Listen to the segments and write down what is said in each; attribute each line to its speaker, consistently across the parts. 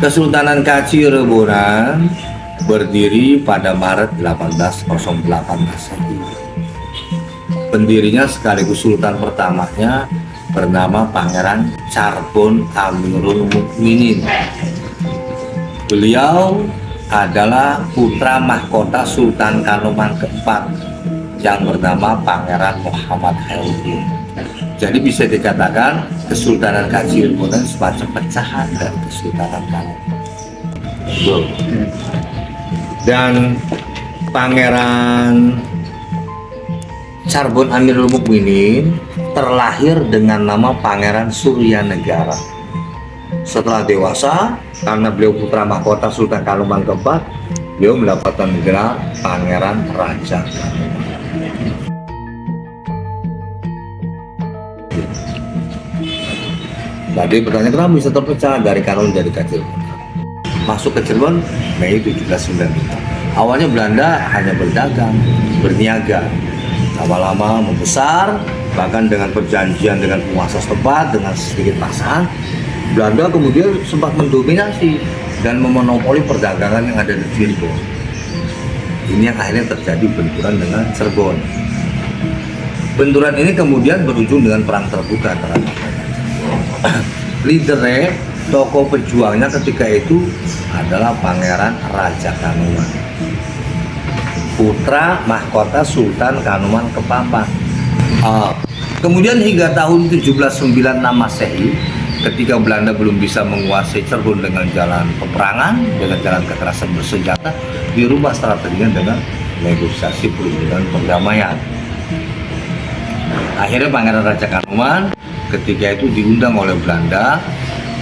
Speaker 1: Kesultanan Kacirebonan berdiri pada Maret 1808 Masehi. Pendirinya sekaligus sultan pertamanya bernama Pangeran Charbon Amirul Mukminin. Beliau adalah putra mahkota Sultan Kanoman keempat yang bernama Pangeran Muhammad Khairuddin. Jadi bisa dikatakan Kesultanan Kacirebonan semacam pecahan dari Kesultanan Kanoman. Dan Pangeran Charbon Amirul Mukminin terlahir dengan nama Pangeran Suryanegara. Setelah dewasa, karena beliau putra mahkota Sultan Kanoman keempat, beliau mendapatkan gelar Pangeran Raja Kanoman. Tadi pertanyaan, kenapa bisa terpecah dari Kanoman dari Kacirebonan? Masuk ke Cirebon Mei 1795. Awalnya Belanda hanya berdagang, berniaga. Lama-lama membesar, bahkan dengan perjanjian dengan penguasa setempat, dengan sedikit paksaan, Belanda kemudian sempat mendominasi dan memonopoli perdagangan yang ada di Cirebon. Ini yang akhirnya terjadi benturan dengan Cirebon. Benturan ini kemudian berujung dengan perang terbuka terhadap leadernya, tokoh pejuangnya ketika itu adalah Pangeran Raja Kanoman, putra mahkota Sultan Kanoman keempat. Kemudian hingga tahun 1796 Masehi, ketika Belanda belum bisa menguasai Cirebon dengan jalan peperangan, dengan jalan kekerasan bersenjata, dirubah strateginya dengan negosiasi perundingan perdamaian. Akhirnya Pangeran Raja Kanoman ketika itu diundang oleh Belanda,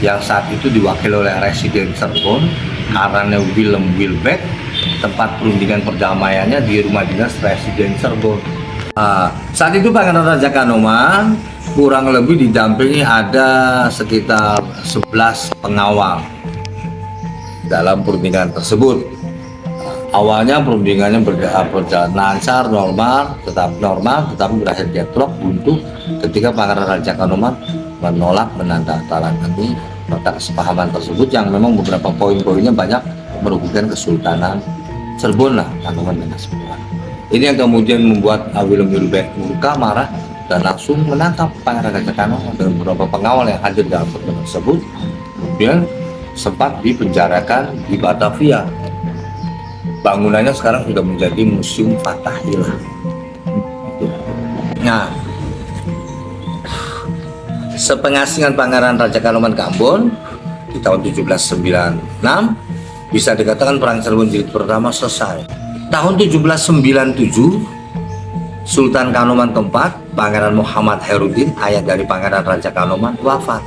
Speaker 1: yang saat itu diwakili oleh Residen Cirebon, karena Willem Wilbeck. Tempat perundingan perdamaiannya di rumah dinas Residen Cirebon. Saat itu Pangeran Raja Kanoman kurang lebih didampingi ada sekitar 11 pengawal dalam perundingan tersebut. Awalnya perundingannya berjalan lancar, normal, tetapi berakhir deadlock, buntu ketika Pangeran Raja Kanoman menolak menandatangani nota kesepahaman tersebut, yang memang beberapa poin-poinnya banyak merugikan Kesultanan Cirebon lah, Kanoman dan Kacirebonan. Ini yang kemudian membuat Willem Wilbeck murka, marah, dan langsung menangkap Pangeran Raja Kanoman dan beberapa pengawal yang hadir dalam pertemuan tersebut. Kemudian sempat dipenjarakan di Batavia. Bangunannya sekarang sudah menjadi Museum Fathahillah. Nah, sepengasingan Pangeran Raja Kanoman ke Ambon di tahun 1796, bisa dikatakan perang Cirebon jilid pertama selesai. Tahun 1797, Sultan Kanoman keempat, Pangeran Muhammad Khairuddin, ayah dari Pangeran Raja Kanoman, wafat.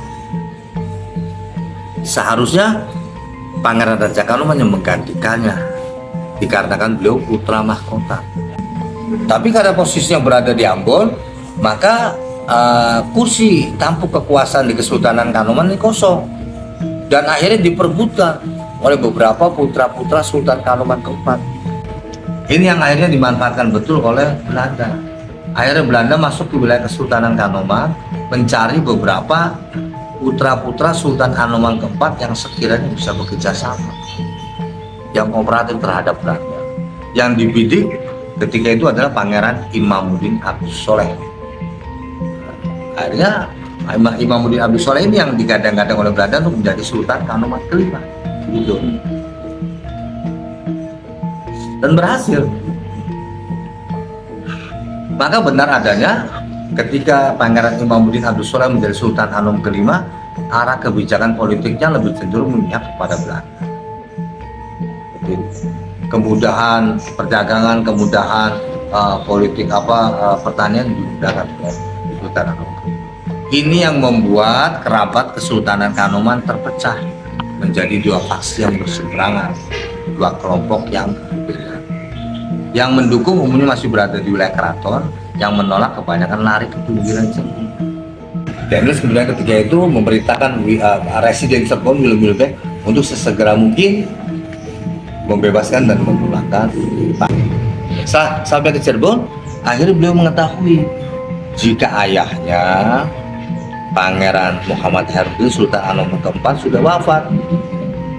Speaker 1: Seharusnya Pangeran Raja Kanoman yang menggantikannya, dikarenakan beliau putra mahkota. Tapi karena posisinya berada di Ambon, maka kursi tampuk kekuasaan di Kesultanan Kanoman ini kosong, dan akhirnya diperebutkan oleh beberapa putra-putra Sultan Kanoman keempat. Ini yang akhirnya dimanfaatkan betul oleh Belanda. Akhirnya Belanda masuk ke wilayah Kesultanan Kanoman, mencari beberapa putra-putra Sultan Kanoman keempat yang sekiranya bisa bekerja sama, yang kooperatif terhadap Belanda. Yang dibidik ketika itu adalah Pangeran Imamuddin Abdus Soleh. Akhirnya Imamuddin Abdus Soleh ini yang digadang-gadang oleh Belanda untuk menjadi Sultan Kanoman kelima, gitu. Dan berhasil. Maka benar adanya ketika Pangeran Imamuddin Abdus Soleh menjadi Sultan Kanoman kelima, arah kebijakan politiknya lebih cenderung memihak kepada Belanda. Kemudahan perdagangan, kemudahan politik pertanian dimudahkan oleh Sultan Kanoman. Ini yang membuat kerabat Kesultanan Kanoman terpecah menjadi dua faksi yang berseberangan, dua kelompok yang berbeda. Yang mendukung umumnya masih berada di wilayah keraton, yang menolak kebanyakan lari ke pinggiran Cirebon. Daniel kemudian ketika itu memerintahkan Residen Cirebon Willem Wilbeck untuk sesegera mungkin membebaskan dan memulangkan Pak. Sampai ke Cirebon, akhirnya beliau mengetahui jika ayahnya Pangeran Muhammad Khairuddin Sultan Kanoman keempat sudah wafat.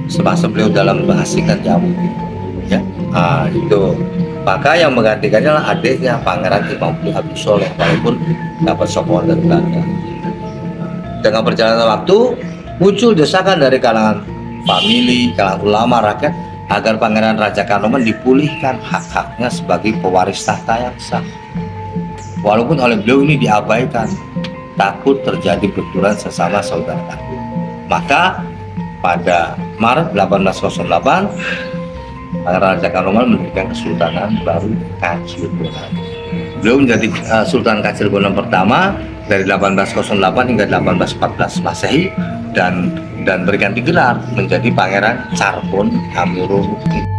Speaker 1: semasa beliau dalam mengasingkan Jawa. Ya, itu. Maka yang menggantikannya adalah adiknya Pangeran Imamudi Abdus Soleh, walaupun dapat sokongan dari Belanda. Dengan perjalanan waktu, muncul desakan dari kalangan famili, kalangan ulama, rakyat agar Pangeran Raja Kanoman dipulihkan hak-haknya sebagai pewaris tahta yang sah. Walaupun oleh beliau ini diabaikan, takut terjadi benturan sesama saudara kandung. Maka pada Maret 1808, Pangeran Raja Kanoman mendirikan Kesultanan baru Kacilbonan. Beliau menjadi Sultan Kacilbonan pertama dari 1808 hingga 1814 Masehi dan berganti gelar menjadi Pangeran Charbon Amirul Mukminin.